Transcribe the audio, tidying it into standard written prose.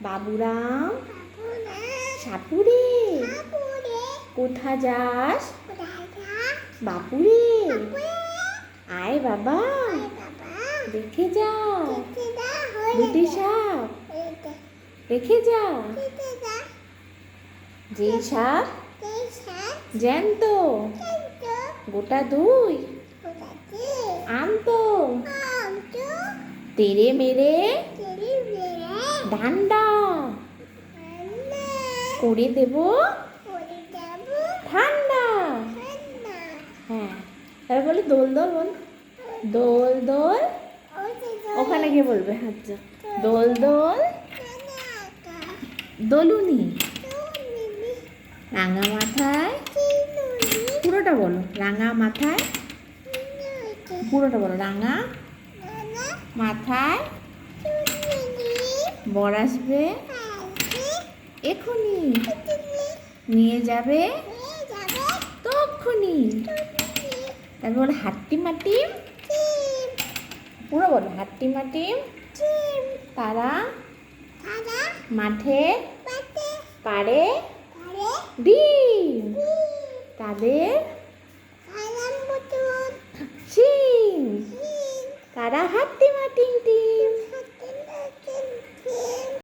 বাবুরাম সাপুরে কোথা যাস বাপুরে আয় বাবা দেখে যা দুটি সাপ রেখে যা যেই সাপ জ্যান্ত গোটা দুই আনতো তেরে মেরে ডান্ডা করে দেব ঠান্ডা। হ্যাঁ তারপর বলে দোল দোল বল দোল দোল ওখানে গিয়ে বলবে আচ্ছা দোল দোল দোলুনি রাঙা মাথায় পুরোটা বলো রাঙা মাথায় পুরোটা বলো রাঙা মাথায় বর আসবে এখুনি নিয়ে যাবে তক্ষুনি। তারপর বলো হাট্টি মাটিম পুরো বলো হাট্টি মাটিম তারা মাঠে পাড়ে ডিম তাদের শিং তারা হাট্টি মাটিম টিম।